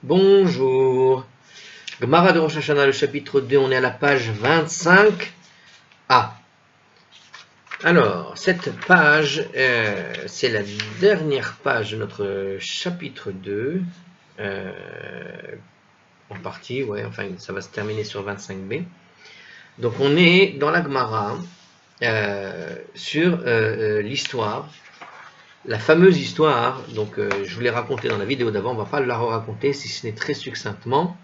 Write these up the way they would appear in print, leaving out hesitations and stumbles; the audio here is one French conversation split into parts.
Bonjour. Gemara de Rosh Hashanah, le chapitre 2, on est à la page 25a. Alors, cette page, c'est la dernière page de notre chapitre 2, en partie, ouais, enfin ça va se terminer sur 25b. Donc on est dans la Gemara sur l'histoire, la fameuse histoire, donc je vous l'ai racontée dans la vidéo d'avant, on ne va pas la raconter si ce n'est très succinctement,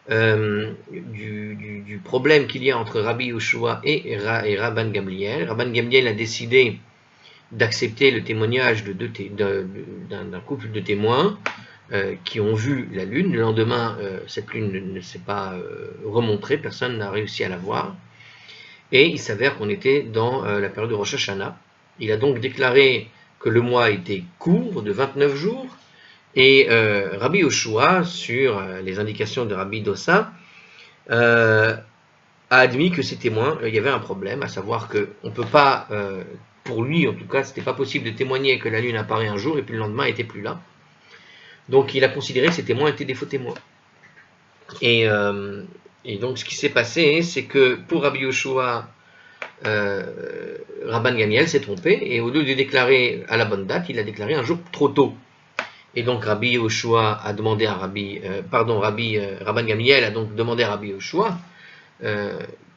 du problème qu'il y a entre Rabbi Yoshua et Rabban Gamliel. Rabban Gamliel a décidé d'accepter le témoignage d'un couple de témoins qui ont vu la lune. Le lendemain, cette lune ne s'est pas remontrée, personne n'a réussi à la voir. Et il s'avère qu'on était dans la période de Rosh Hashanah. Il a donc déclaré que le mois était court, de 29 jours, et Rabbi Yoshua, sur les indications de Rabbi Dossa, a admis que ces témoins, il y avait un problème, à savoir qu'on ne peut pas, pour lui en tout cas, c'était pas possible de témoigner que la lune apparaît un jour et puis le lendemain elle n'était plus là. Donc il a considéré que ces témoins étaient des faux témoins. Et donc ce qui s'est passé, c'est que pour Rabbi Yoshua, Rabban Gamliel s'est trompé, et au lieu de déclarer à la bonne date, il a déclaré un jour trop tôt. Et donc Rabbi Yoshua a demandé à Rabban Gamliel a donc demandé à Rabbi Yoshua,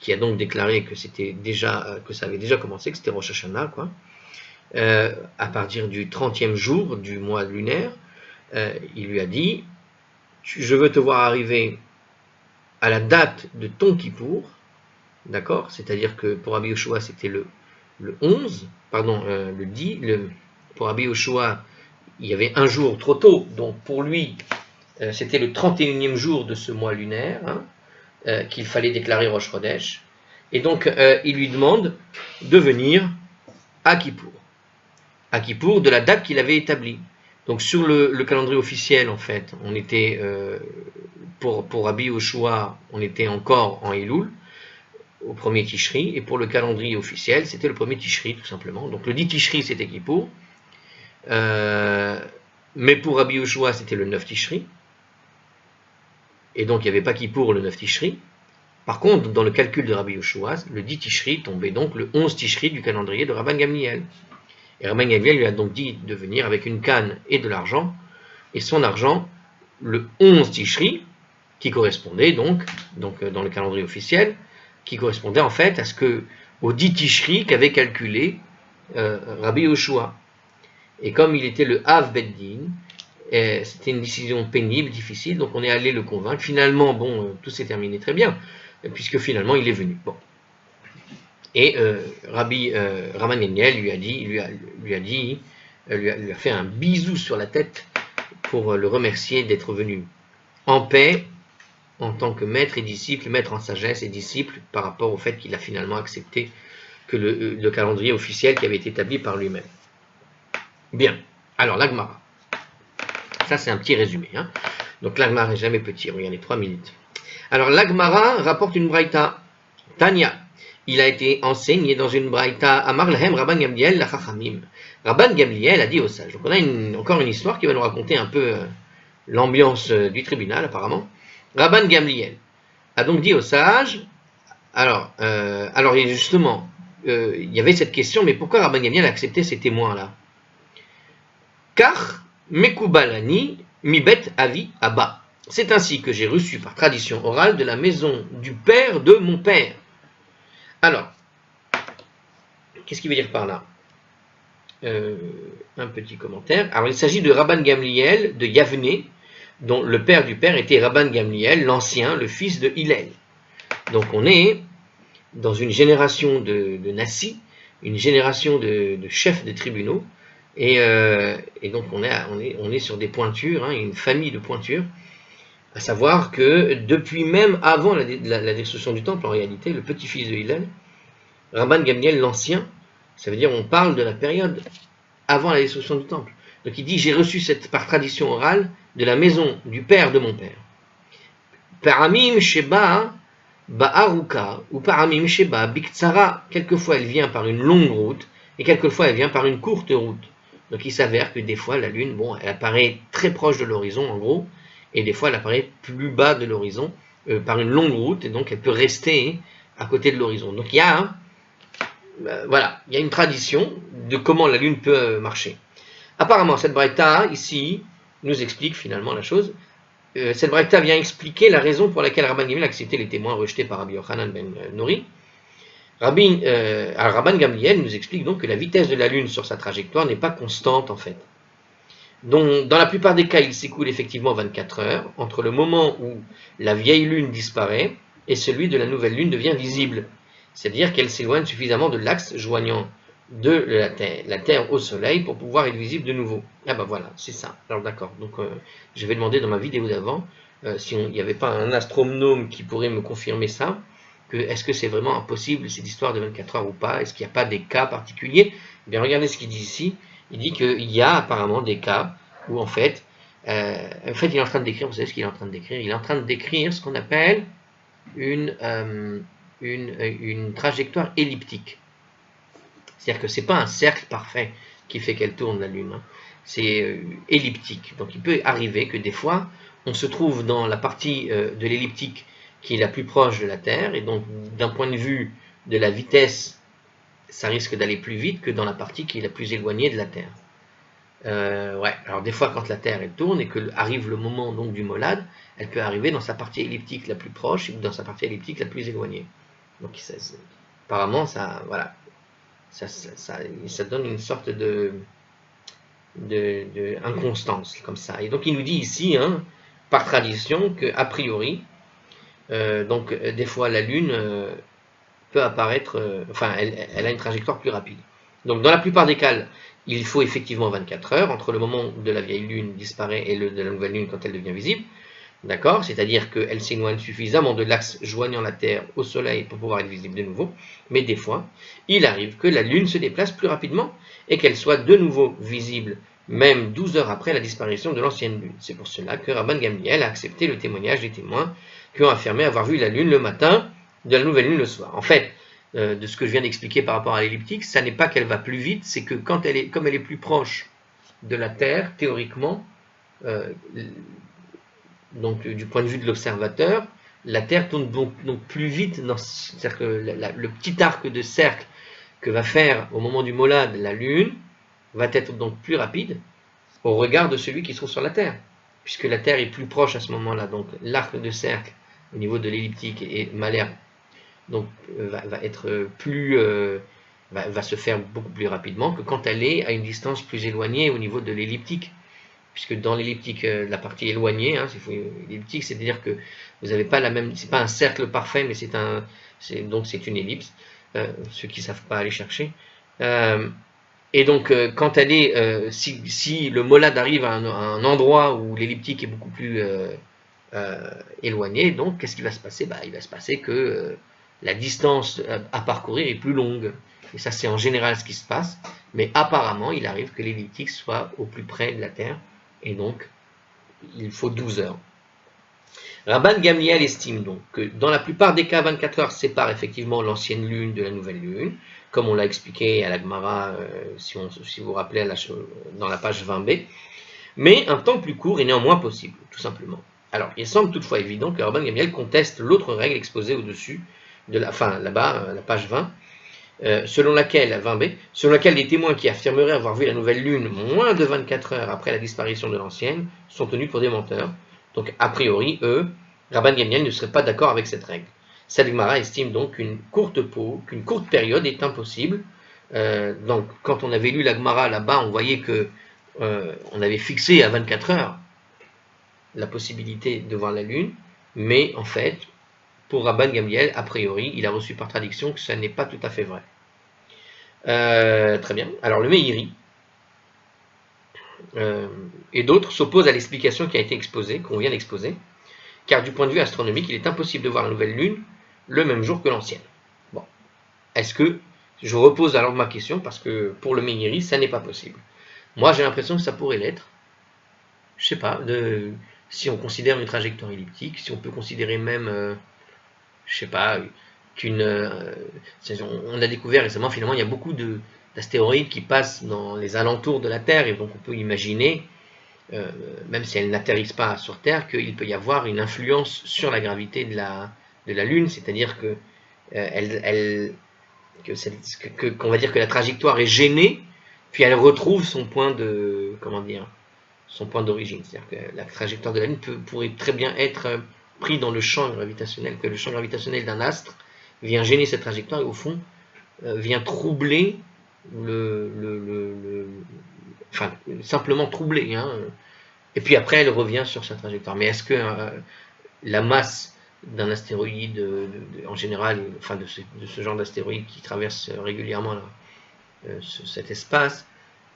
qui a donc déclaré que c'était déjà, que ça avait déjà commencé, que c'était Rosh Hashanah, quoi. À partir du 30e jour du mois lunaire, il lui a dit, je veux te voir arriver à la date de ton Kippour, d'accord, c'est-à-dire que pour Rabbi Yoshua c'était le 11, pardon, le 10, pour Rabbi Yoshua il y avait un jour trop tôt, donc pour lui c'était le 31e jour de ce mois lunaire, hein, qu'il fallait déclarer Rosh Chodesh, et donc il lui demande de venir à Kippour de la date qu'il avait établie. Donc sur le calendrier officiel, en fait, on était, pour Rabbi Yoshua, on était encore en Elul, au premier Tishri, et pour le calendrier officiel, c'était le premier Tishri, tout simplement. Donc le 10 Tishri, c'était Kippour, mais pour Rabbi Yoshua, c'était le 9 Tishri, et donc il n'y avait pas Kippour le 9 Tishri. Par contre, dans le calcul de Rabbi Yoshua, le 10 Tishri tombait donc le 11 Tishri du calendrier de Rabban Gamliel. Et Rabban Gamliel lui a donc dit de venir avec une canne et de l'argent, et son argent, le 11 Tishri, qui correspondait donc dans le calendrier officiel, qui correspondait en fait à au 10 Tishri qu'avait calculé Rabbi Yoshua. Et comme il était le Av Beddin, c'était une décision pénible, difficile, donc on est allé le convaincre. Finalement, bon, tout s'est terminé très bien, puisque finalement il est venu. Bon. Et Rabban Gamliel lui a fait un bisou sur la tête pour le remercier d'être venu en paix en tant que maître et disciple, maître en sagesse et disciple, par rapport au fait qu'il a finalement accepté que le calendrier officiel qui avait été établi par lui-même. Bien, alors l'Agmara. Ça c'est un petit résumé. Hein. Donc l'Agmara n'est jamais petit, regardez, 3 minutes. Alors l'Agmara rapporte une braïta. Tanya. Il a été enseigné dans une braïta Amar Lahem Rabban Gamliel la Chachamim. Rabban Gamliel a dit aux sages. Donc on a encore une histoire qui va nous raconter un peu l'ambiance du tribunal apparemment. Rabban Gamliel a donc dit aux sages. Alors justement, il y avait cette question, mais pourquoi Rabban Gamliel a accepté ces témoins-là? Car Mekubalani Mibet Avi Abba. C'est ainsi que j'ai reçu par tradition orale de la maison du père de mon père. Alors, qu'est-ce qu'il veut dire par là? Un petit commentaire. Alors, il s'agit de Rabban Gamliel de Yavne, dont le père du père était Rabban Gamliel, l'ancien, le fils de Hillel. Donc, on est dans une génération de Nassi, une génération de chefs de tribunaux, et donc on est sur des pointures, hein, une famille de pointures, à savoir que depuis même avant la destruction du temple, en réalité, le petit-fils de Hillel, Rabban Gamliel l'ancien, ça veut dire on parle de la période avant la destruction du temple. Donc il dit j'ai reçu par tradition orale de la maison du père de mon père. Paramim Sheba Ba'aruka ou Paramim Sheba Biktsara, quelquefois elle vient par une longue route et quelquefois elle vient par une courte route. Donc il s'avère que des fois la lune, bon, elle apparaît très proche de l'horizon en gros, et des fois elle apparaît plus bas de l'horizon par une longue route, et donc elle peut rester à côté de l'horizon. Donc il y a voilà, il y a une tradition de comment la Lune peut marcher. Apparemment, cette braïta ici nous explique finalement la chose. Cette braïta vient expliquer la raison pour laquelle Rabban Gamliel a accepté les témoins rejetés par Rabbi Yochanan ben Nori. Rabban Gamliel nous explique donc que la vitesse de la Lune sur sa trajectoire n'est pas constante en fait. Donc, dans la plupart des cas, il s'écoule effectivement 24 heures entre le moment où la vieille Lune disparaît et celui de la nouvelle Lune devient visible. C'est-à-dire qu'elle s'éloigne suffisamment de l'axe joignant de la Terre au Soleil pour pouvoir être visible de nouveau. Ah ben voilà, c'est ça. Alors d'accord, donc je vais demander dans ma vidéo d'avant, si il n'y avait pas un astronome qui pourrait me confirmer ça, que est-ce que c'est vraiment impossible cette histoire de 24 heures ou pas, est-ce qu'il n'y a pas des cas particuliers? Eh bien regardez ce qu'il dit ici, il dit qu'il y a apparemment des cas où en fait il est en train de décrire, vous savez ce qu'il est en train de décrire? Il est en train de décrire ce qu'on appelle une trajectoire elliptique. C'est-à-dire que ce n'est pas un cercle parfait qui fait qu'elle tourne la Lune, hein. C'est elliptique. Donc il peut arriver que des fois, on se trouve dans la partie de l'elliptique qui est la plus proche de la Terre, et donc d'un point de vue de la vitesse, ça risque d'aller plus vite que dans la partie qui est la plus éloignée de la Terre. Ouais, alors des fois quand la Terre elle tourne et que arrive le moment donc du molad, elle peut arriver dans sa partie elliptique la plus proche ou dans sa partie elliptique la plus éloignée. Donc apparemment ça, voilà, ça donne une sorte de inconstance comme ça. Et donc il nous dit ici, hein, par tradition, qu'a priori, donc des fois la Lune peut apparaître, enfin elle a une trajectoire plus rapide. Donc dans la plupart des cas, il faut effectivement 24 heures entre le moment où la vieille Lune disparaît et de la nouvelle Lune quand elle devient visible. D'accord? C'est-à-dire qu'elle s'éloigne suffisamment de l'axe joignant la Terre au Soleil pour pouvoir être visible de nouveau. Mais des fois, il arrive que la Lune se déplace plus rapidement et qu'elle soit de nouveau visible, même 12 heures après la disparition de l'ancienne Lune. C'est pour cela que Rabban Gamliel a accepté le témoignage des témoins qui ont affirmé avoir vu la Lune le matin, de la nouvelle Lune le soir. En fait, de ce que je viens d'expliquer par rapport à l'elliptique, ça n'est pas qu'elle va plus vite, c'est que comme elle est plus proche de la Terre, théoriquement, donc du point de vue de l'observateur, la Terre tourne donc plus vite, c'est-à-dire que le petit arc de cercle que va faire au moment du molad la Lune va être donc plus rapide au regard de celui qui se trouve sur la Terre, puisque la Terre est plus proche à ce moment-là. Donc l'arc de cercle au niveau de l'elliptique et malaire donc va être plus va se faire beaucoup plus rapidement que quand elle est à une distance plus éloignée au niveau de l'elliptique. Puisque dans l'elliptique, la partie éloignée, hein, l'elliptique, c'est-à-dire que vous n'avez pas la même, c'est pas un cercle parfait, mais donc c'est une ellipse. Ceux qui ne savent pas aller chercher. Et donc, quand elle est, si le molad arrive à un endroit où l'elliptique est beaucoup plus éloignée, donc qu'est-ce qui va se passer? Il va se passer que la distance à parcourir est plus longue. Et ça, c'est en général ce qui se passe. Mais apparemment, il arrive que l'elliptique soit au plus près de la Terre. Et donc, il faut 12 heures. Rabban Gamliel estime donc que dans la plupart des cas, 24 heures séparent effectivement l'ancienne Lune de la nouvelle Lune, comme on l'a expliqué à la Gemara, si vous vous rappelez, dans la page 20b, mais un temps plus court est néanmoins possible, tout simplement. Alors, il semble toutefois évident que Rabban Gamliel conteste l'autre règle exposée au-dessus, là-bas, la page 20, selon laquelle, 20b, selon laquelle les témoins qui affirmeraient avoir vu la nouvelle Lune moins de 24 heures après la disparition de l'ancienne sont tenus pour des menteurs. Donc, a priori, Rabban Gamliel ne serait pas d'accord avec cette règle. Cette Gemara estime donc qu'une courte période est impossible. Donc, quand on avait lu la Gemara là-bas, on voyait que on avait fixé à 24 heures la possibilité de voir la Lune, mais en fait, pour Rabban Gamliel, a priori, il a reçu par traduction que ça n'est pas tout à fait vrai. Très bien. Alors le Meiri et d'autres s'opposent à l'explication qui a été exposée, qu'on vient d'exposer, car du point de vue astronomique, il est impossible de voir la nouvelle Lune le même jour que l'ancienne. Bon. Est-ce que, je repose alors ma question, parce que pour le Meiri, ça n'est pas possible. Moi, j'ai l'impression que ça pourrait l'être. Je sais pas, si on considère une trajectoire elliptique, si on peut considérer même, je sais pas, on a découvert récemment, finalement, il y a beaucoup d'astéroïdes qui passent dans les alentours de la Terre, et donc on peut imaginer même si elles n'atterrissent pas sur Terre, qu'il peut y avoir une influence sur la gravité de la Lune, c'est-à-dire que qu'on va dire que la trajectoire est gênée, puis elle retrouve son point de, son point d'origine. C'est-à-dire que la trajectoire de la Lune pourrait très bien être pris dans le champ gravitationnel, que le champ gravitationnel d'un astre vient gêner cette trajectoire et au fond vient troubler enfin simplement troubler, hein. Et puis après elle revient sur sa trajectoire. Mais est-ce que la masse d'un astéroïde en général, enfin de ce genre d'astéroïde qui traverse régulièrement cet espace,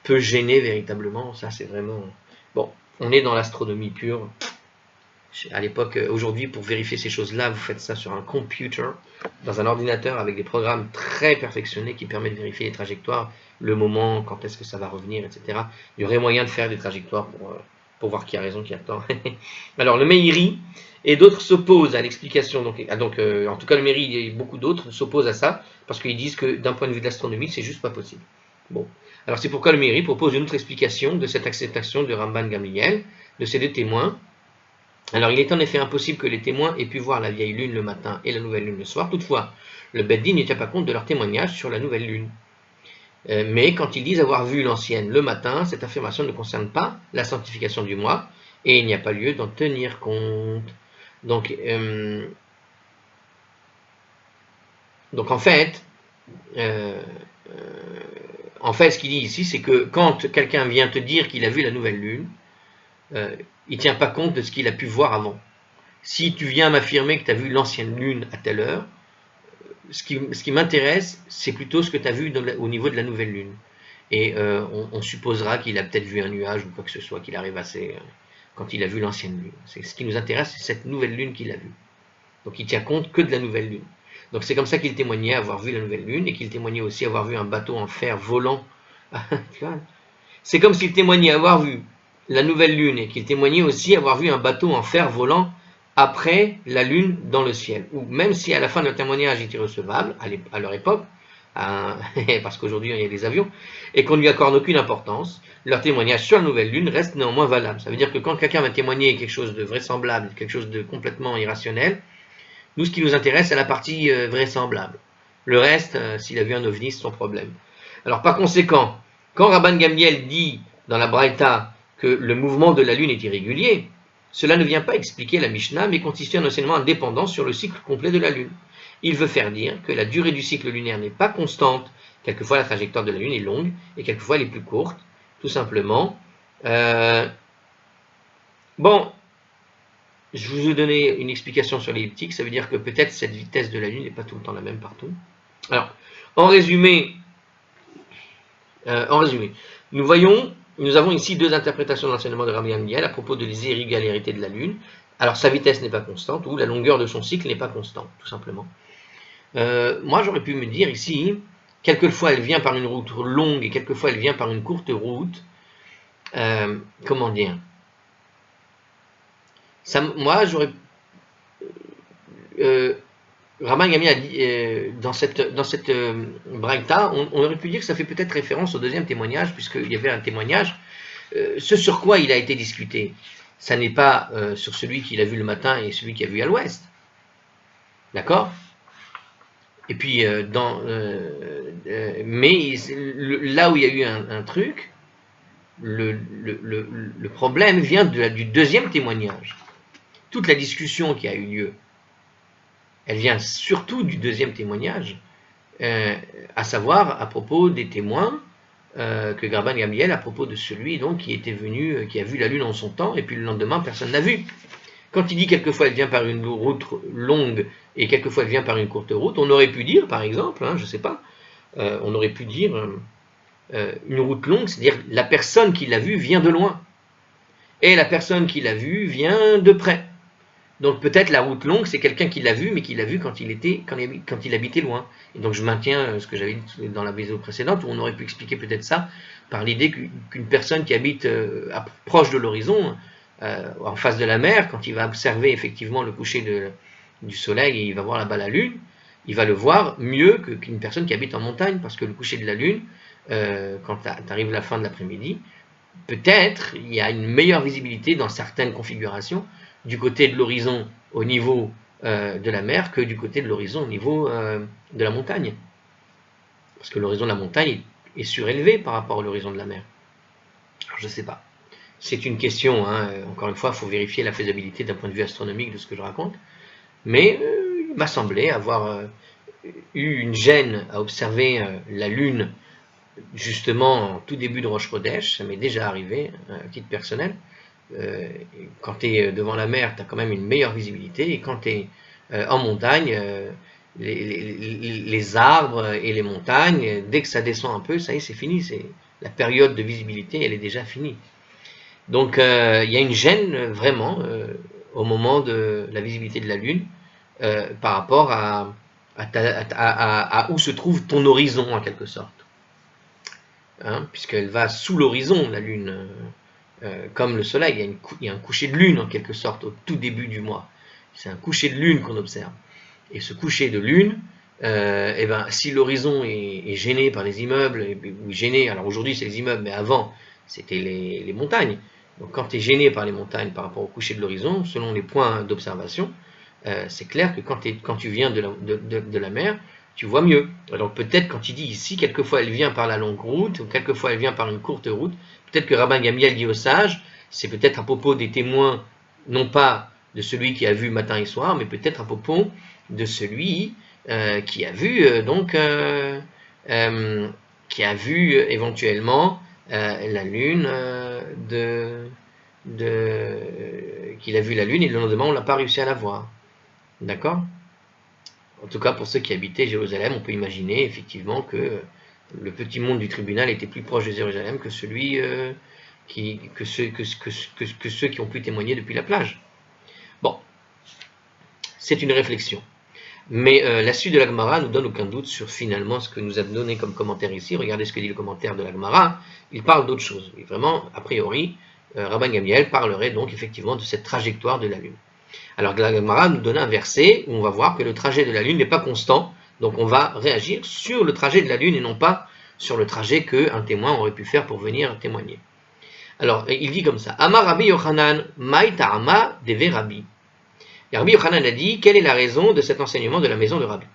peut gêner véritablement? Ça c'est vraiment... Bon, on est dans l'astronomie pure. À l'époque, aujourd'hui, pour vérifier ces choses-là, vous faites ça sur un computer, dans un ordinateur avec des programmes très perfectionnés qui permettent de vérifier les trajectoires, le moment, quand est-ce que ça va revenir, etc. Il y aurait moyen de faire des trajectoires pour voir qui a raison, qui a tort. Alors, le Meiri et d'autres s'opposent à l'explication. Donc, en tout cas, le Meiri et beaucoup d'autres s'opposent à ça, parce qu'ils disent que d'un point de vue de l'astronomie, c'est juste pas possible. Bon. Alors, c'est pourquoi le Meiri propose une autre explication de cette acceptation de Ramban Gamliel, de ces deux témoins. Alors, il est en effet impossible que les témoins aient pu voir la vieille lune le matin et la nouvelle lune le soir. Toutefois, le Beddin ne tient pas compte de leur témoignage sur la nouvelle lune. Mais quand ils disent avoir vu l'ancienne le matin, cette affirmation ne concerne pas la sanctification du mois et il n'y a pas lieu d'en tenir compte. Donc en fait, ce qu'il dit ici, c'est que quand quelqu'un vient te dire qu'il a vu la nouvelle lune, il ne tient pas compte de ce qu'il a pu voir avant. Si tu viens m'affirmer que tu as vu l'ancienne lune à telle heure, ce qui m'intéresse, c'est plutôt ce que tu as vu au niveau de la nouvelle lune. Et on supposera qu'il a peut-être vu un nuage ou quoi que ce soit, qu'il arrive quand il a vu l'ancienne lune. Ce qui nous intéresse, c'est cette nouvelle lune qu'il a vue. Donc il tient compte que de la nouvelle lune. Donc c'est comme ça qu'il témoignait avoir vu la nouvelle lune et qu'il témoignait aussi avoir vu un bateau en fer volant. C'est comme s'il témoignait avoir vu la nouvelle lune et qu'il témoignait aussi avoir vu un bateau en fer volant après la lune dans le ciel. Ou même si à la fin de leur témoignage était recevable, à leur époque, parce qu'aujourd'hui il y a des avions, et qu'on ne lui accorde aucune importance, leur témoignage sur la nouvelle lune reste néanmoins valable. Ça veut dire que quand quelqu'un va témoigner quelque chose de vraisemblable, quelque chose de complètement irrationnel, nous ce qui nous intéresse c'est la partie vraisemblable. Le reste, s'il a vu un ovni, c'est son problème. Alors par conséquent, quand Rabban Gamliel dit dans la Braïta que le mouvement de la lune est irrégulier, cela ne vient pas expliquer la Mishnah, mais constitue un enseignement indépendant sur le cycle complet de la lune. Il veut faire dire que la durée du cycle lunaire n'est pas constante. Quelquefois la trajectoire de la lune est longue et quelquefois elle est plus courte, tout simplement. Bon, je vous ai donné une explication sur l'elliptique, ça veut dire que peut-être cette vitesse de la lune n'est pas tout le temps la même partout. Alors, en résumé, nous avons ici deux interprétations de l'enseignement de Rabban Gamliel à propos de les irrégularités de la lune. Alors sa vitesse n'est pas constante, ou la longueur de son cycle n'est pas constante, tout simplement. Moi j'aurais pu me dire ici, quelquefois elle vient par une route longue et quelquefois elle vient par une courte route. Comment dire ça, moi j'aurais... Rabban Gamliel a dit, dans cette braïta, on aurait pu dire que ça fait peut-être référence au deuxième témoignage, puisqu'il y avait un témoignage. Ce sur quoi il a été discuté, ça n'est pas sur celui qu'il a vu le matin et celui qu'il a vu à l'ouest. D'accord? Et puis, mais là où il y a eu un truc, le problème vient du deuxième témoignage. Toute la discussion qui a eu lieu, elle vient surtout du deuxième témoignage, à savoir à propos des témoins que Rabban Gamliel à propos de celui donc qui était venu, qui a vu la lune en son temps, et puis le lendemain personne n'a vu. Quand il dit quelquefois elle vient par une route longue et quelquefois elle vient par une courte route, on aurait pu dire par exemple, je ne sais pas, on aurait pu dire une route longue, c'est-à-dire la personne qui l'a vu vient de loin, et la personne qui l'a vu vient de près. Donc peut-être la route longue, c'est quelqu'un qui l'a vu, mais qui l'a vu quand il habitait loin. Et donc je maintiens ce que j'avais dit dans la vidéo précédente, où on aurait pu expliquer peut-être ça par l'idée qu'une personne qui habite proche de l'horizon, en face de la mer, quand il va observer effectivement le coucher du soleil et il va voir là-bas la lune, il va le voir mieux qu'une personne qui habite en montagne, parce que le coucher de la lune, quand tu arrives à la fin de l'après-midi, peut-être il y a une meilleure visibilité dans certaines configurations du côté de l'horizon au niveau de la mer que du côté de l'horizon au niveau de la montagne. Parce que l'horizon de la montagne est surélevé par rapport à l'horizon de la mer. Alors, je ne sais pas. C'est une question, hein. Encore une fois, il faut vérifier la faisabilité d'un point de vue astronomique de ce que je raconte. Mais il m'a semblé avoir eu une gêne à observer la Lune justement en tout début de Rosh Chodesh. Ça m'est déjà arrivé à titre personnel. Quand tu es devant la mer, tu as quand même une meilleure visibilité. Et quand tu es en montagne, les arbres et les montagnes, dès que ça descend un peu, ça y est, c'est fini. La période de visibilité, elle est déjà finie. Donc il y a une gêne vraiment au moment de la visibilité de la Lune par rapport à où se trouve ton horizon en quelque sorte. Hein, puisqu'elle va sous l'horizon, la Lune, comme le Soleil, il y a un coucher de Lune en quelque sorte au tout début du mois. C'est un coucher de Lune qu'on observe. Et ce coucher de Lune, eh ben, si l'horizon est gêné par les immeubles, ou gêné, alors aujourd'hui c'est les immeubles, mais avant c'était les montagnes. Donc quand tu es gêné par les montagnes par rapport au coucher de l'horizon, selon les points d'observation, c'est clair que quand tu viens de la mer, tu vois mieux. Alors peut-être quand il dit ici, quelquefois elle vient par la longue route, ou quelquefois elle vient par une courte route, peut-être que Rabban Gamliel dit aux sages, c'est peut-être à propos des témoins, non pas de celui qui a vu matin et soir, mais peut-être à propos de celui qui a vu qui a vu éventuellement la lune qu'il a vu la lune et le lendemain on n'a pas réussi à la voir. D'accord? En tout cas, pour ceux qui habitaient Jérusalem, on peut imaginer effectivement que le petit monde du tribunal était plus proche de Jérusalem que celui que ceux qui ont pu témoigner depuis la plage. Bon, c'est une réflexion. Mais la suite de la Gemara nous donne aucun doute sur finalement ce que nous a donné comme commentaire ici. Regardez ce que dit le commentaire de la Gemara. Il parle d'autre chose. Et vraiment, a priori, Rabban Gamliel parlerait donc effectivement de cette trajectoire de la Lune. Alors la Gemara nous donne un verset où on va voir que le trajet de la Lune n'est pas constant. Donc on va réagir sur le trajet de la Lune et non pas sur le trajet qu'un témoin aurait pu faire pour venir témoigner. Alors il dit comme ça. Amar Rabbi Yochanan, Maï Ta'ama Deve Rabbi. Et Rabbi Yochanan a dit, quelle est la raison de cet enseignement de la maison de Rabbi?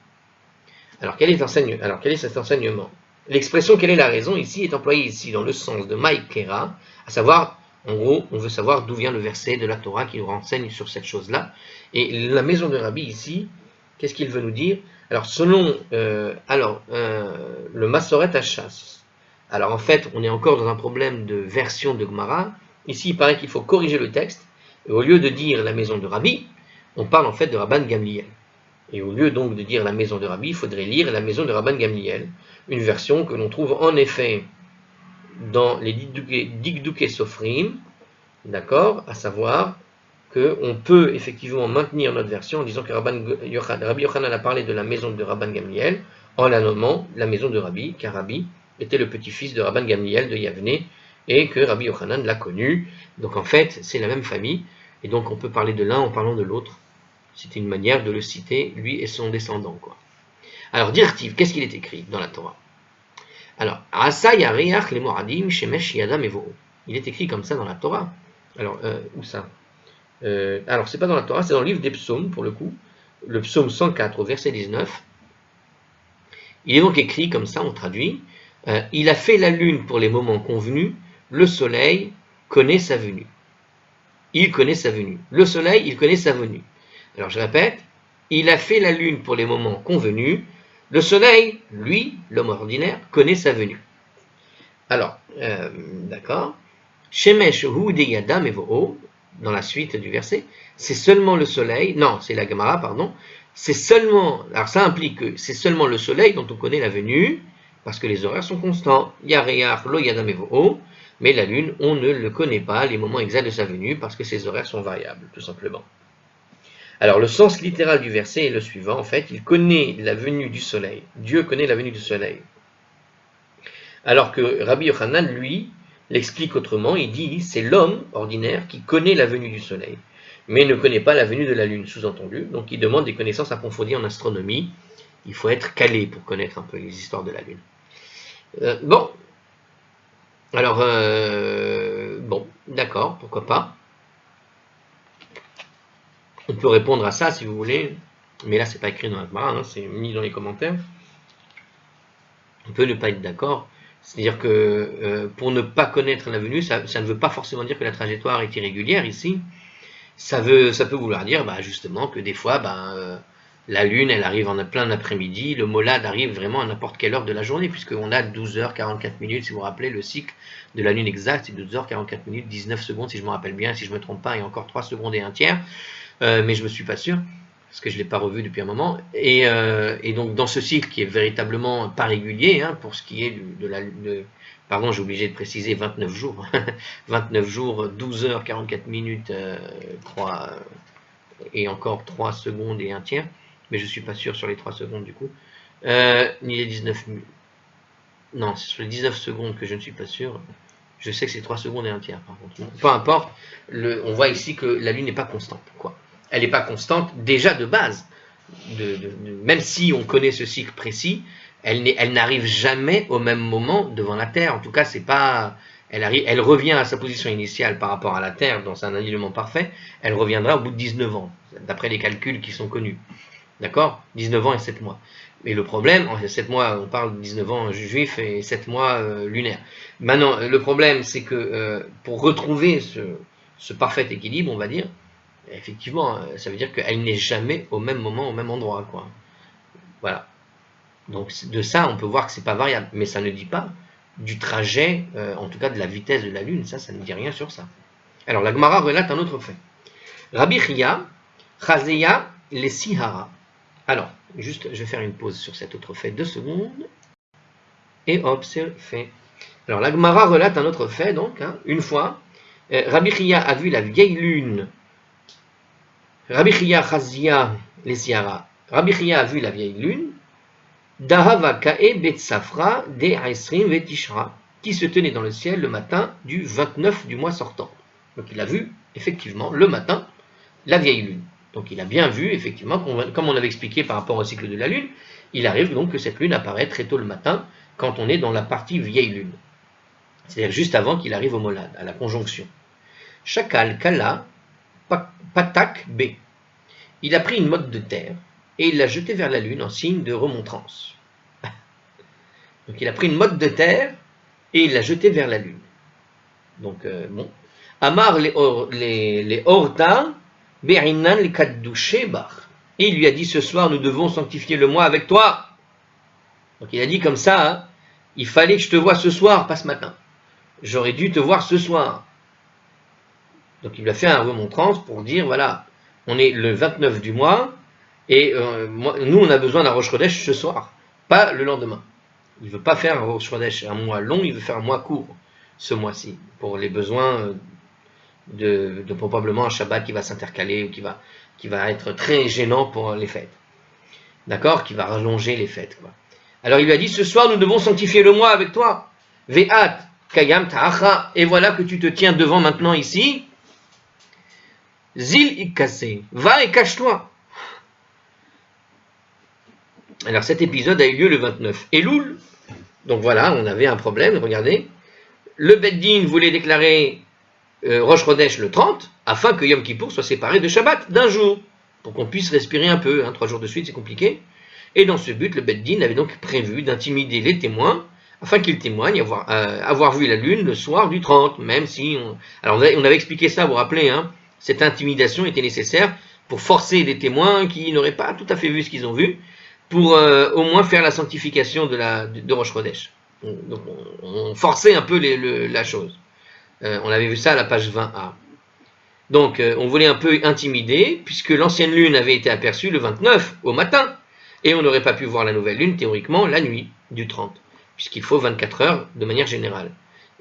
Alors quel est cet enseignement? L'expression quelle est la raison ici est employée ici dans le sens de Maïkera, à savoir, en gros, on veut savoir d'où vient le verset de la Torah qui nous renseigne sur cette chose-là. Et la maison de Rabbi ici, qu'est-ce qu'il veut nous dire? Alors selon le Masoret Hachas, alors en fait on est encore dans un problème de version de Gemara. Ici il paraît qu'il faut corriger le texte, et au lieu de dire la maison de Rabbi, on parle en fait de Rabban Gamliel. Et au lieu donc de dire la maison de Rabbi, il faudrait lire la maison de Rabban Gamliel, une version que l'on trouve en effet dans les Dikdouké Sofrim, d'accord, à savoir qu'on peut effectivement maintenir notre version en disant que Rabbi Yochanan a parlé de la maison de Rabban Gamliel en la nommant la maison de Rabbi, car Rabbi était le petit-fils de Rabban Gamliel de Yavne et que Rabbi Yochanan l'a connu. Donc en fait, c'est la même famille. Et donc on peut parler de l'un en parlant de l'autre. C'était une manière de le citer, lui et son descendant, quoi. Alors, Dirtiv, qu'est-ce qu'il est écrit dans la Torah? Alors, Asa Yariach le Moradim Shemesh Yadam Evo. Il est écrit comme ça dans la Torah. Alors, où ça? Alors, c'est pas dans la Torah, c'est dans le livre des psaumes, pour le coup. Le psaume 104, au verset 19. Il est donc écrit comme ça, on traduit. Il a fait la lune pour les moments convenus, le soleil connaît sa venue. Il connaît sa venue. Le soleil, il connaît sa venue. Alors je répète, il a fait la lune pour les moments convenus. Le soleil, lui, l'homme ordinaire, connaît sa venue. Alors, d'accord. Shemesh hu de yadam evo, dans la suite du verset, c'est seulement le soleil, non, c'est la Gemara, pardon, c'est seulement, alors ça implique que c'est seulement le soleil dont on connaît la venue, parce que les horaires sont constants. Yareach lo yadam evo, mais la lune, on ne le connaît pas, les moments exacts de sa venue, parce que ses horaires sont variables, tout simplement. Alors le sens littéral du verset est le suivant, en fait, il connaît la venue du soleil, Dieu connaît la venue du soleil. Alors que Rabbi Yochanan, lui, l'explique autrement, il dit, c'est l'homme ordinaire qui connaît la venue du soleil, mais ne connaît pas la venue de la lune, sous-entendu, donc il demande des connaissances approfondies en astronomie, il faut être calé pour connaître un peu les histoires de la lune. Bon, alors, d'accord, pourquoi pas. On peut répondre à ça si vous voulez, mais là c'est pas écrit dans la Gemara, hein, c'est mis dans les commentaires. On peut ne pas être d'accord. C'est-à-dire que pour ne pas connaître la venue, ça ne veut pas forcément dire que la trajectoire est irrégulière ici. Ça peut vouloir dire justement que des fois, la Lune, elle arrive en plein après-midi, le molad arrive vraiment à n'importe quelle heure de la journée, puisqu'on a 12h44 minutes, si vous vous rappelez, le cycle de la Lune exact, c'est 12h44 minutes, 19 secondes, si je me rappelle bien, si je ne me trompe pas, et encore 3 secondes et un tiers, mais je ne me suis pas sûr, parce que je ne l'ai pas revu depuis un moment, et donc dans ce cycle qui est véritablement pas régulier, hein, pour ce qui est pardon, j'ai obligé de préciser 29 jours, 29 jours, 12h44 minutes, 3, et encore 3 secondes et un tiers, mais je ne suis pas sûr sur les 3 secondes du coup, ni les 19 minutes. Non, c'est sur les 19 secondes que je ne suis pas sûr. Je sais que c'est 3 secondes et un tiers par contre. Peu importe, on voit ici que la Lune n'est pas constante, quoi. Elle n'est pas constante déjà de base. Même si on connaît ce cycle précis, elle n'arrive jamais au même moment devant la Terre. En tout cas, c'est pas. Elle revient à sa position initiale par rapport à la Terre dans un alignement parfait. Elle reviendra au bout de 19 ans, d'après les calculs qui sont connus. D'accord ? 19 ans et 7 mois. Mais le problème, en 7 mois, on parle de 19 ans juifs et 7 mois lunaires. Maintenant, le problème, c'est que pour retrouver ce parfait équilibre, on va dire, effectivement, ça veut dire qu'elle n'est jamais au même moment, au même endroit, quoi. Voilà. Donc de ça, on peut voir que c'est pas variable, mais ça ne dit pas du trajet, en tout cas de la vitesse de la Lune. Ça ne dit rien sur ça. Alors la Gemara relate un autre fait. Rabbi Chia, Chazeya, les Sihara. Alors, juste, je vais faire une pause sur cet autre fait, 2 secondes. Et hop, c'est fait. Alors la Gemara relate un autre fait, donc, hein, une fois, Rabbi Chia a vu la vieille Lune. Rabbi Chia, Chazia, les Sihara. Rabbi Chia a vu la vieille Lune. Dahava Kae Betsafra de Aisrim Vetishra, qui se tenait dans le ciel le matin du 29 du mois sortant. Donc il a vu, effectivement, le matin, la vieille Lune. Donc il a bien vu, effectivement, comme on avait expliqué par rapport au cycle de la Lune, il arrive donc que cette Lune apparaît très tôt le matin, quand on est dans la partie vieille Lune. C'est-à-dire juste avant qu'il arrive au molad, à la conjonction. Shakal Kala Patak B. Il a pris une motte de terre, et il l'a jetée vers la Lune en signe de remontrance. Donc il a pris une motte de terre et il l'a jetée vers la Lune. Donc bon. Amar les Horta, Berinan les Kaddouché Bar. Et il lui a dit ce soir nous devons sanctifier le mois avec toi. Donc il a dit comme ça, hein, il fallait que je te voie ce soir, pas ce matin. J'aurais dû te voir ce soir. Donc il lui a fait un remontrance pour dire voilà, on est le 29 du mois. Et nous, on a besoin d'un Rosh Chodesh ce soir, pas le lendemain. Il ne veut pas faire un Rosh Chodesh un mois long, il veut faire un mois court ce mois-ci, pour les besoins de probablement un Shabbat qui va s'intercaler, ou qui va être très gênant pour les fêtes. D'accord ? Qui va rallonger les fêtes, quoi. Alors il lui a dit, ce soir, nous devons sanctifier le mois avec toi. Ve'at kayam ta'acha. Et voilà que tu te tiens devant maintenant ici. Zil ikkase. Va et cache-toi. Alors cet épisode a eu lieu le 29 Elul, donc voilà, on avait un problème, regardez. Le Beddin voulait déclarer Rosh Chodesh le 30, afin que Yom Kippour soit séparé de Shabbat d'un jour, pour qu'on puisse respirer un peu, 3 jours de suite c'est compliqué. Et dans ce but, le Beddin avait donc prévu d'intimider les témoins, afin qu'ils témoignent avoir vu la Lune le soir du 30, même si... Alors on avait expliqué ça, vous vous rappelez, hein, cette intimidation était nécessaire pour forcer des témoins qui n'auraient pas tout à fait vu ce qu'ils ont vu, pour au moins faire la sanctification de Rosh Chodesh. Donc on forçait un peu la chose. On avait vu ça à la page 20a. Donc on voulait un peu intimider, puisque l'ancienne lune avait été aperçue le 29 au matin, et on n'aurait pas pu voir la nouvelle lune théoriquement la nuit du 30, puisqu'il faut 24 heures de manière générale.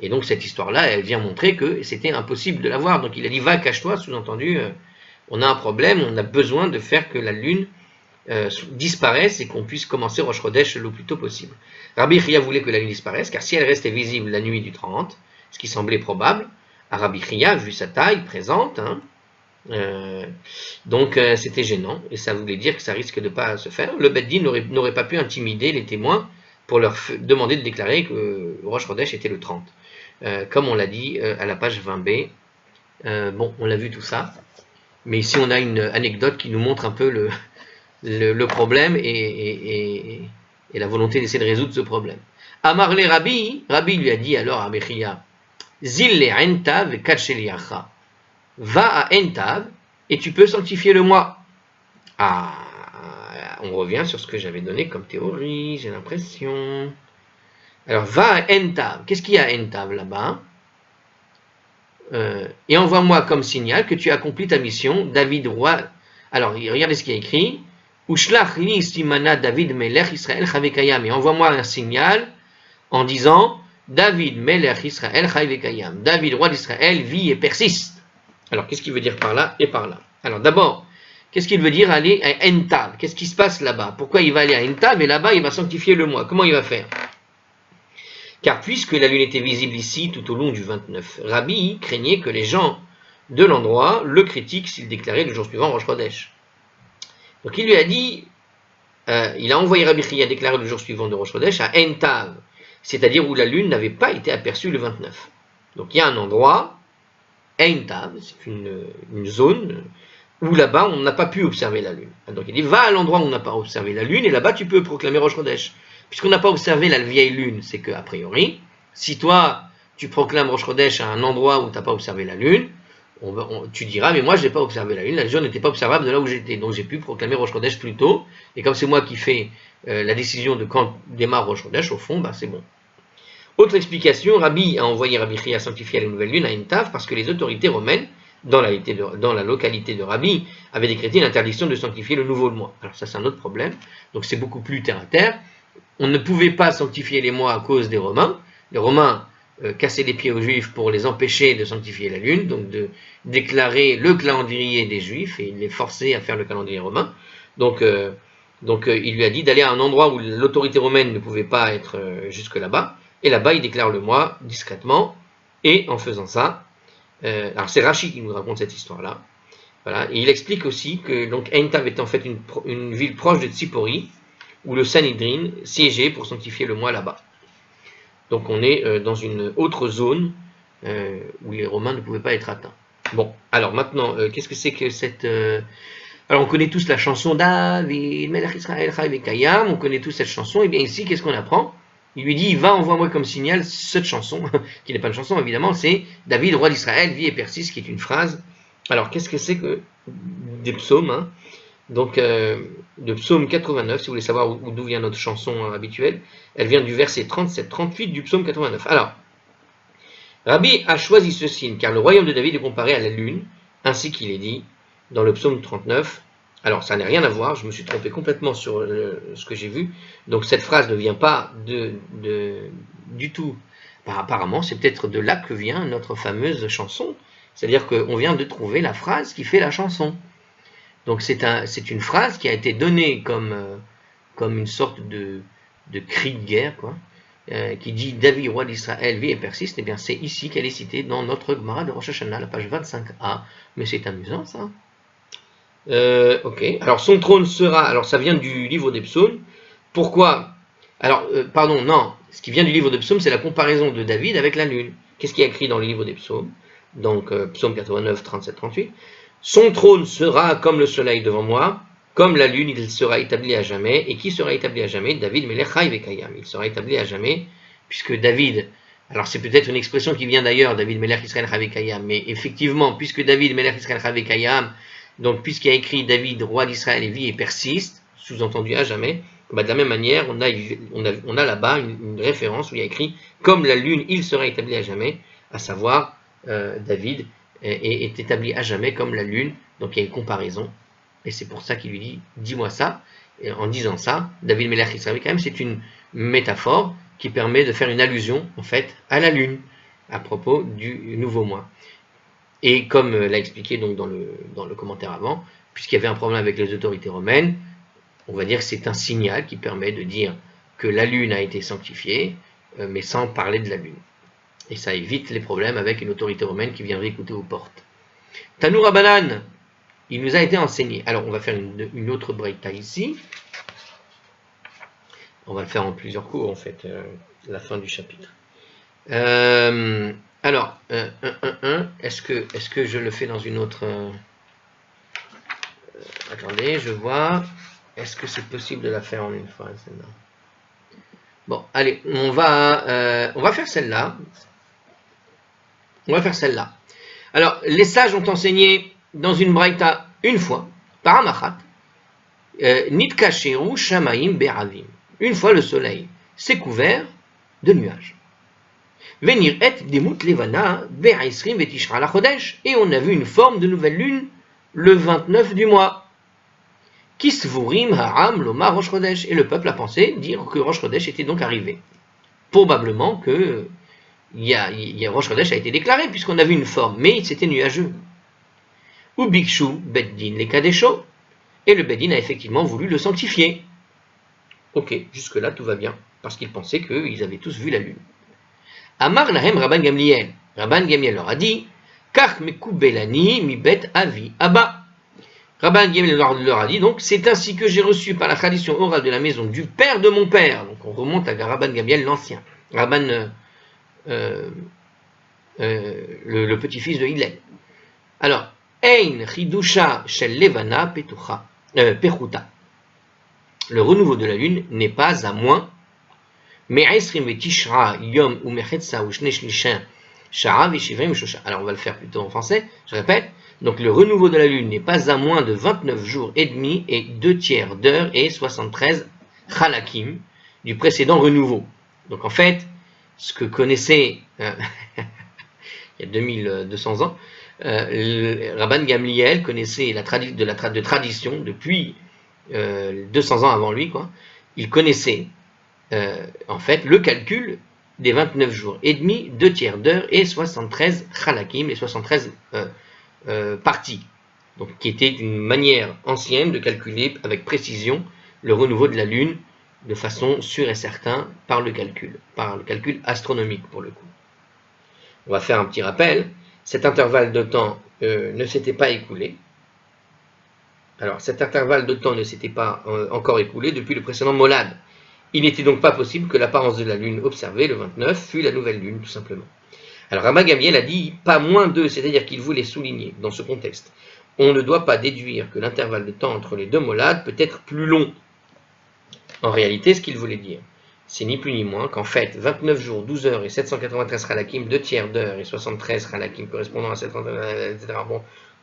Et donc cette histoire-là, elle vient montrer que c'était impossible de la voir. Donc il a dit va, cache-toi, sous-entendu, on a un problème, on a besoin de faire que la lune disparaisse et qu'on puisse commencer Rosh Chodesh le plus tôt possible. Rabbi Chia voulait que la lune disparaisse, car si elle restait visible la nuit du 30, ce qui semblait probable, à Rabbi Chia, vu sa taille présente, donc c'était gênant, et ça voulait dire que ça risque de ne pas se faire. Le Beddin n'aurait pas pu intimider les témoins pour leur demander de déclarer que Rosh Chodesh était le 30, comme on l'a dit à la page 20b Bon, on l'a vu tout ça. Mais ici, on a une anecdote qui nous montre un peu le problème et la volonté d'essayer de résoudre ce problème. Amarle Rabbi, Rabbi lui a dit alors à Mechia, Zille Entav Kacheliacha, va à Entav et tu peux sanctifier le mois. Ah, on revient sur ce que j'avais donné comme théorie, j'ai l'impression. Alors, va à Entav. Qu'est-ce qu'il y a à Entav là-bas? Et envoie-moi comme signal que tu as accompli ta mission, David roi. Alors, regardez ce qu'il y a écrit. Ushlach li simana David melech Israël chavekayam. Et envoie-moi un signal en disant David melech Israël chavekayam. David roi d'Israël vit et persiste. Alors, qu'est-ce qu'il veut dire par là et par là? Alors, d'abord, qu'est-ce qu'il veut dire aller à Entav? Qu'est-ce qui se passe là-bas? Pourquoi il va aller à Entav et là-bas il va sanctifier le mois? Comment il va faire? Car puisque la lune était visible ici tout au long du 29, Rabbi craignait que les gens de l'endroit le critiquent s'il déclarait le jour suivant Rosh Chodesh. Donc il lui a dit, il a envoyé Rabbi Chia déclarer le jour suivant de Rosh Chodesh à Entav, c'est-à-dire où la lune n'avait pas été aperçue le 29. Donc il y a un endroit, Entav, c'est une zone où là-bas on n'a pas pu observer la lune. Donc il dit, va à l'endroit où on n'a pas observé la lune et là-bas tu peux proclamer Rosh Chodesh. Puisqu'on n'a pas observé la vieille lune, c'est que, a priori, si toi, tu proclames Rosh Chodesh à un endroit où tu n'as pas observé la lune, tu diras, mais moi, je n'ai pas observé la lune, la lune n'était pas observable de là où j'étais, donc j'ai pu proclamer Rosh Chodesh plus tôt, et comme c'est moi qui fais la décision de quand démarre Rosh Chodesh, au fond, bah, c'est bon. Autre explication, Rabbi a envoyé Rabbi Chia sanctifier la nouvelle lune à Entav, parce que les autorités romaines, dans la localité de Rabbi, avaient décrété l'interdiction de sanctifier le nouveau mois. Alors ça, c'est un autre problème, donc c'est beaucoup plus terre à terre. On ne pouvait pas sanctifier les mois à cause des Romains. Les Romains cassaient les pieds aux Juifs pour les empêcher de sanctifier la lune, donc de déclarer le calendrier des Juifs et les forcer à faire le calendrier romain. Donc il lui a dit d'aller à un endroit où l'autorité romaine ne pouvait pas être jusque là-bas, et là-bas il déclare le mois discrètement, et en faisant ça, alors c'est Rachi qui nous raconte cette histoire-là, voilà, et il explique aussi que donc Entav est en fait une ville proche de Tsipori, où le Sanhedrin siégeait pour sanctifier le mois là-bas. Donc on est dans une autre zone où les Romains ne pouvaient pas être atteints. Bon, alors maintenant, qu'est-ce que c'est que cette... Alors on connaît tous la chanson David, Melech Israël, Chai Vekayam, on connaît tous cette chanson, et bien ici, qu'est-ce qu'on apprend? Il lui dit, va, envoie-moi comme signal cette chanson, qui n'est pas une chanson évidemment, c'est David, roi d'Israël, vit et persiste, qui est une phrase. Alors qu'est-ce que c'est que des psaumes, hein? Donc, de psaume 89, si vous voulez savoir d'où vient notre chanson habituelle, elle vient du verset 37-38 du psaume 89. Alors, Rabbi a choisi ce signe, car le royaume de David est comparé à la lune, ainsi qu'il est dit dans le psaume 39. Alors, ça n'a rien à voir, je me suis trompé complètement sur ce que j'ai vu. Donc, cette phrase ne vient pas du tout. Apparemment, c'est peut-être de là que vient notre fameuse chanson. C'est-à-dire qu'on vient de trouver la phrase qui fait la chanson. Donc c'est une phrase qui a été donnée comme une sorte de cri de guerre, quoi, qui dit David, roi d'Israël, vit et persiste. Et bien c'est ici qu'elle est citée dans notre Gemara de Rosh Hashanah, la page 25a. Mais c'est amusant ça. Ok. Alors son trône sera. Alors ça vient du livre des psaumes. Pourquoi? Alors pardon, non. Ce qui vient du livre des psaumes, c'est la comparaison de David avec la lune. Qu'est-ce qui est écrit dans le livre des psaumes? Donc psaume 89, 37, 38. Son trône sera comme le soleil devant moi, comme la lune, il sera établi à jamais. Et qui sera établi à jamais? David Melech Chai Vekayam. Il sera établi à jamais, puisque David, alors c'est peut-être une expression qui vient d'ailleurs, David Melech Israël Chai Vekayam, mais effectivement, puisque David Melech Israël Chai Vekayam, donc puisqu'il y a écrit David, roi d'Israël, et vit et persiste, sous-entendu à jamais, bah de la même manière, on a là-bas une référence où il y a écrit comme la lune, il sera établi à jamais, à savoir David est établi à jamais comme la lune, donc il y a une comparaison, et c'est pour ça qu'il lui dit, dis-moi ça, et en disant ça, David Melech Israël, quand même, c'est une métaphore qui permet de faire une allusion, en fait, à la lune, à propos du nouveau mois. Et comme l'a expliqué donc dans le commentaire avant, puisqu'il y avait un problème avec les autorités romaines, on va dire que c'est un signal qui permet de dire que la lune a été sanctifiée, mais sans parler de la lune. Et ça évite les problèmes avec une autorité romaine qui viendrait écouter aux portes. Tanour Abanan, il nous a été enseigné. Alors, on va faire une autre breita ici. On va le faire en plusieurs cours, en fait, la fin du chapitre. Alors, est-ce que je le fais dans une autre... attendez, je vois. Est-ce que c'est possible de la faire en une fois, celle-là? Bon, allez, on va faire celle-là. On va faire celle-là. Alors, les sages ont enseigné dans une braïta une fois, par Amachat, Nitkasheru Shamaim Be'avim. Une fois, le soleil s'est couvert de nuages. Venir et demut levana be'aisrim vetishra la chodesh. Et on a vu une forme de nouvelle lune le 29 du mois. Kisvurim ha'am lomar Rosh Chodesh. Et le peuple a pensé dire que Rosh Chodesh était donc arrivé. Probablement que Rosh Chodesh a été déclaré puisqu'on a vu une forme, mais c'était nuageux. Ou Bikshu Beddin les Kadesho. Et le Beddin a effectivement voulu le sanctifier. Ok, jusque-là tout va bien, parce qu'ils pensaient qu'ils avaient tous vu la lune. Amar lahem Rabban Gamliel. Rabban Gamliel leur a dit, Kach mekubelani mi bet avi abba. Rabban Gamliel leur a dit donc, c'est ainsi que j'ai reçu par la tradition orale de la maison du père de mon père. Donc on remonte à Rabban Gamliel l'ancien, Rabban le petit-fils de Hillel. Alors, Ein chidusha shel levana pechuta. Le renouveau de la lune n'est pas à moins. Alors on va le faire plutôt en français, je répète. Donc le renouveau de la lune n'est pas à moins de 29 jours et demi et 2 tiers d'heure et 73 chalakim du précédent renouveau. Donc en fait, ce que connaissait il y a 2200 ans, Rabban Gamliel connaissait de tradition depuis 200 ans avant lui, quoi. Il connaissait en fait le calcul des 29 jours et demi, 2 tiers d'heure et 73 chalakim, les 73 parties. Donc qui était une manière ancienne de calculer avec précision le renouveau de la lune de façon sûre et certaine par le calcul astronomique pour le coup. On va faire un petit rappel. Cet intervalle de temps ne s'était pas écoulé. Alors cet intervalle de temps ne s'était pas encore écoulé depuis le précédent Molad. Il n'était donc pas possible que l'apparence de la lune observée, le 29, fût la nouvelle lune, tout simplement. Alors Rabban Gamliel a dit pas moins de, c'est-à-dire qu'il voulait souligner, dans ce contexte, on ne doit pas déduire que l'intervalle de temps entre les deux molades peut être plus long. En réalité, ce qu'il voulait dire, c'est ni plus ni moins qu'en fait, 29 jours, 12 heures et 793 halakim, 2 tiers d'heure et 73 halakim correspondant à 700, etc. Bon,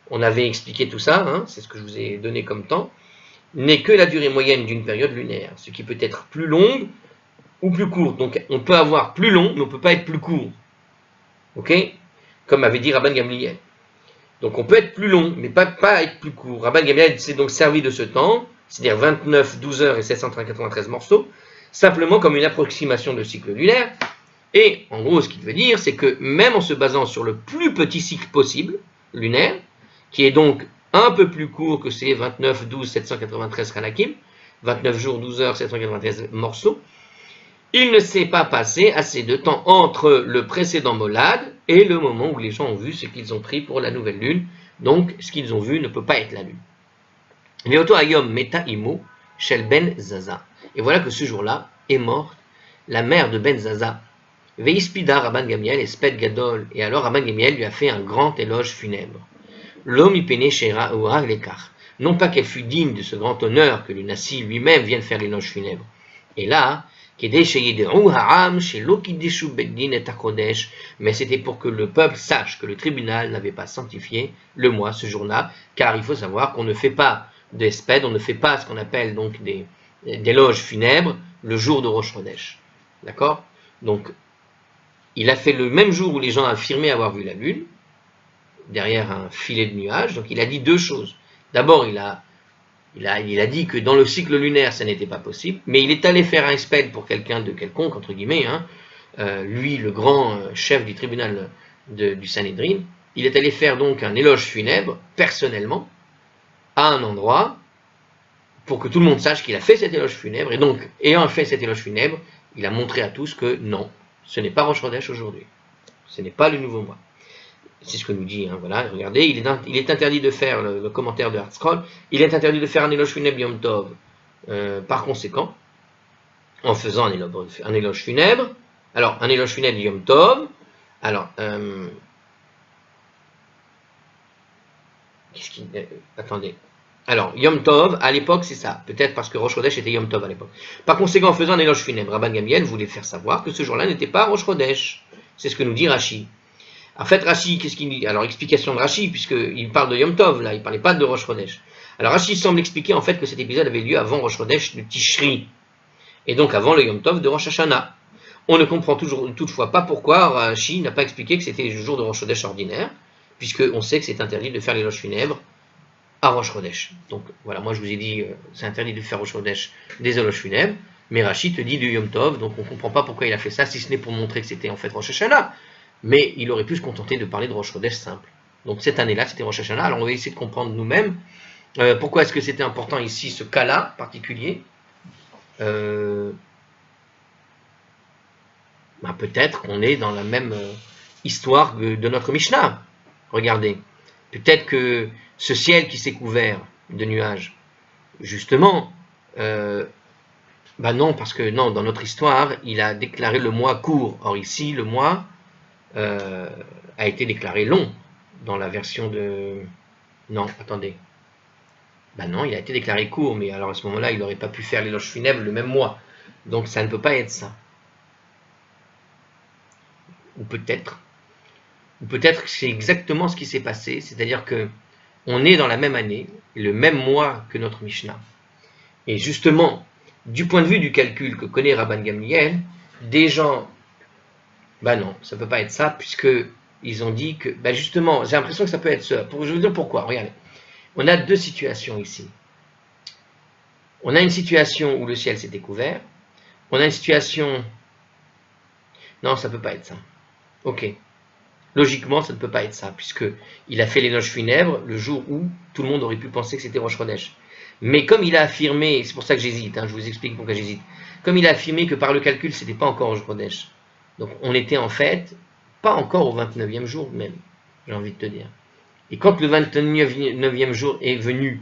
on avait expliqué tout ça, hein, c'est ce que je vous ai donné comme temps, n'est que la durée moyenne d'une période lunaire, ce qui peut être plus longue ou plus courte. Donc on peut avoir plus long, mais on ne peut pas être plus court. Ok? Comme avait dit Rabban Gamliel. Donc on peut être plus long, mais pas être plus court. Rabban Gamliel s'est donc servi de ce temps, c'est-à-dire 29, 12 heures et 793 morceaux, simplement comme une approximation de cycle lunaire. Et en gros, ce qu'il veut dire, c'est que même en se basant sur le plus petit cycle possible, lunaire, qui est donc un peu plus court que ces 29, 12, 793 halakim, 29 jours, 12 heures, 793 morceaux, il ne s'est pas passé assez de temps entre le précédent molad et le moment où les gens ont vu ce qu'ils ont pris pour la nouvelle lune. Donc, ce qu'ils ont vu ne peut pas être la lune. Veoto ayom meta imo shel ben Zaza. Et voilà que ce jour-là est morte la mère de Ben Zaza. Veispida Rabban Gamliel et Sped Gadol. Et alors Rabban Gamliel lui a fait un grand éloge funèbre. L'homme y peinait Shera ou l'écart. Non pas qu'elle fût digne de ce grand honneur que le Nassi lui-même vienne faire l'éloge funèbre. Et là, mais c'était pour que le peuple sache que le tribunal n'avait pas sanctifié le mois ce jour-là, car il faut savoir qu'on ne fait pas d'espède, on ne fait pas ce qu'on appelle donc des loges funèbres le jour de Rosh Chodesh. D'accord? Donc, il a fait le même jour où les gens affirmaient avoir vu la lune, derrière un filet de nuages. Donc, il a dit deux choses. D'abord, il a dit que dans le cycle lunaire, ça n'était pas possible, mais il est allé faire un espède pour quelqu'un de quelconque, entre guillemets, lui, le grand chef du tribunal du Sanhédrin. Il est allé faire donc un éloge funèbre, personnellement, à un endroit, pour que tout le monde sache qu'il a fait cet éloge funèbre, et donc, ayant fait cet éloge funèbre, il a montré à tous que non, ce n'est pas Rosh Chodesh aujourd'hui, ce n'est pas le nouveau mois. C'est ce que nous dit, voilà, regardez, il est interdit de faire le commentaire de Hartzkroll, il est interdit de faire un éloge funèbre Yom Tov. Par conséquent, en faisant un éloge funèbre, alors un éloge funèbre Yom Tov, Alors, attendez. Alors, Yom Tov, à l'époque, c'est ça. Peut-être parce que Rosh Chodesh était Yom Tov à l'époque. Par conséquent, en faisant un éloge funèbre, Rabban Gamliel voulait faire savoir que ce jour-là n'était pas Rosh Chodesh. C'est ce que nous dit Rashi. En fait, Rashi, qu'est-ce qu'il dit? Alors, explication de Rashi, puisqu'il parle de Yom Tov, là, il ne parlait pas de Rosh Chodesh. Alors, Rashi semble expliquer en fait que cet épisode avait lieu avant Rosh Chodesh de Tishri, et donc avant le Yom Tov de Rosh Hashanah. On ne comprend toutefois pas pourquoi Rashi n'a pas expliqué que c'était le jour de Rosh Chodesh ordinaire, puisqu'on sait que c'est interdit de faire l'éloge funèbre à Rosh Chodesh. Donc voilà, moi je vous ai dit, c'est interdit de faire Rosh Chodesh des éloges funèbres, mais Rashi te dit du Yom Tov, donc on ne comprend pas pourquoi il a fait ça, si ce n'est pour montrer que c'était en fait Rosh Hashanah, mais il aurait pu se contenter de parler de Rosh Chodesh simple. Donc cette année-là, c'était Rosh Hashanah, alors on va essayer de comprendre nous-mêmes pourquoi est-ce que c'était important ici, ce cas-là particulier. Peut-être qu'on est dans la même histoire de notre Mishnah. Regardez, peut-être que ce ciel qui s'est couvert de nuages, justement, non, parce que non, dans notre histoire, il a déclaré le mois court. Or ici, le mois a été déclaré long dans la version de... Non, attendez. Non, il a été déclaré court, mais alors à ce moment-là, il n'aurait pas pu faire l'éloge funèbre le même mois. Donc ça ne peut pas être ça. Ou peut-être que c'est exactement ce qui s'est passé, c'est-à-dire que on est dans la même année, le même mois que notre Mishnah. Et justement, du point de vue du calcul que connaît Rabban Gamliel, des gens, non, ça ne peut pas être ça, puisqu'ils ont dit que, justement, j'ai l'impression que ça peut être ça. Je vais vous dire pourquoi, regardez. On a deux situations ici. On a une situation où le ciel s'est découvert, on a une situation... Non, ça ne peut pas être ça. Ok. Logiquement, ça ne peut pas être ça, puisqu'il a fait l'éloge funèbre le jour où tout le monde aurait pu penser que c'était Rosh Chodesh. Mais comme il a affirmé, c'est pour ça que j'hésite, je vous explique pourquoi j'hésite, comme il a affirmé que par le calcul, c'était pas encore Rosh Chodesh, donc on était en fait pas encore au 29e jour même, j'ai envie de te dire. Et quand le 29e jour est venu,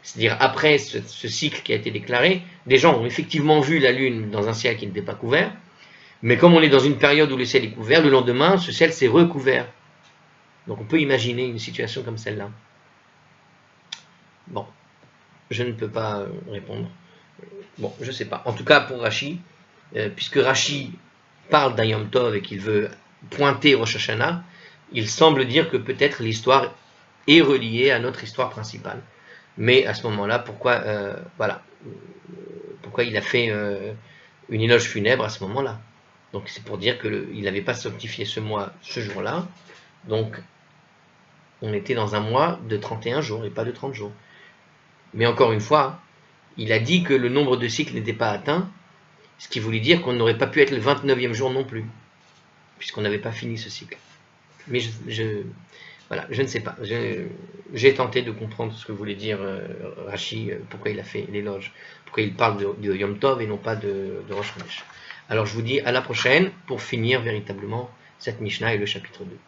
c'est-à-dire après ce cycle qui a été déclaré, des gens ont effectivement vu la lune dans un ciel qui n'était pas couvert, mais comme on est dans une période où le ciel est couvert, le lendemain, ce ciel s'est recouvert. Donc on peut imaginer une situation comme celle-là. Bon, je ne peux pas répondre. Bon, je ne sais pas. En tout cas, pour Rashi, puisque Rashi parle d'un Yom Tov et qu'il veut pointer Rosh Hashanah, il semble dire que peut-être l'histoire est reliée à notre histoire principale. Mais à ce moment-là, pourquoi il a fait une éloge funèbre à ce moment-là? Donc c'est pour dire qu'il n'avait pas sanctifié ce mois ce jour-là. Donc on était dans un mois de 31 jours et pas de 30 jours. Mais encore une fois, il a dit que le nombre de cycles n'était pas atteint, ce qui voulait dire qu'on n'aurait pas pu être le 29e jour non plus, puisqu'on n'avait pas fini ce cycle. Mais je ne sais pas. J'ai tenté de comprendre ce que voulait dire Rashi, pourquoi il a fait l'éloge, pourquoi il parle de Yom Tov et non pas de Rosh Chodesh. Alors je vous dis à la prochaine pour finir véritablement cette Mishnah et le chapitre 2.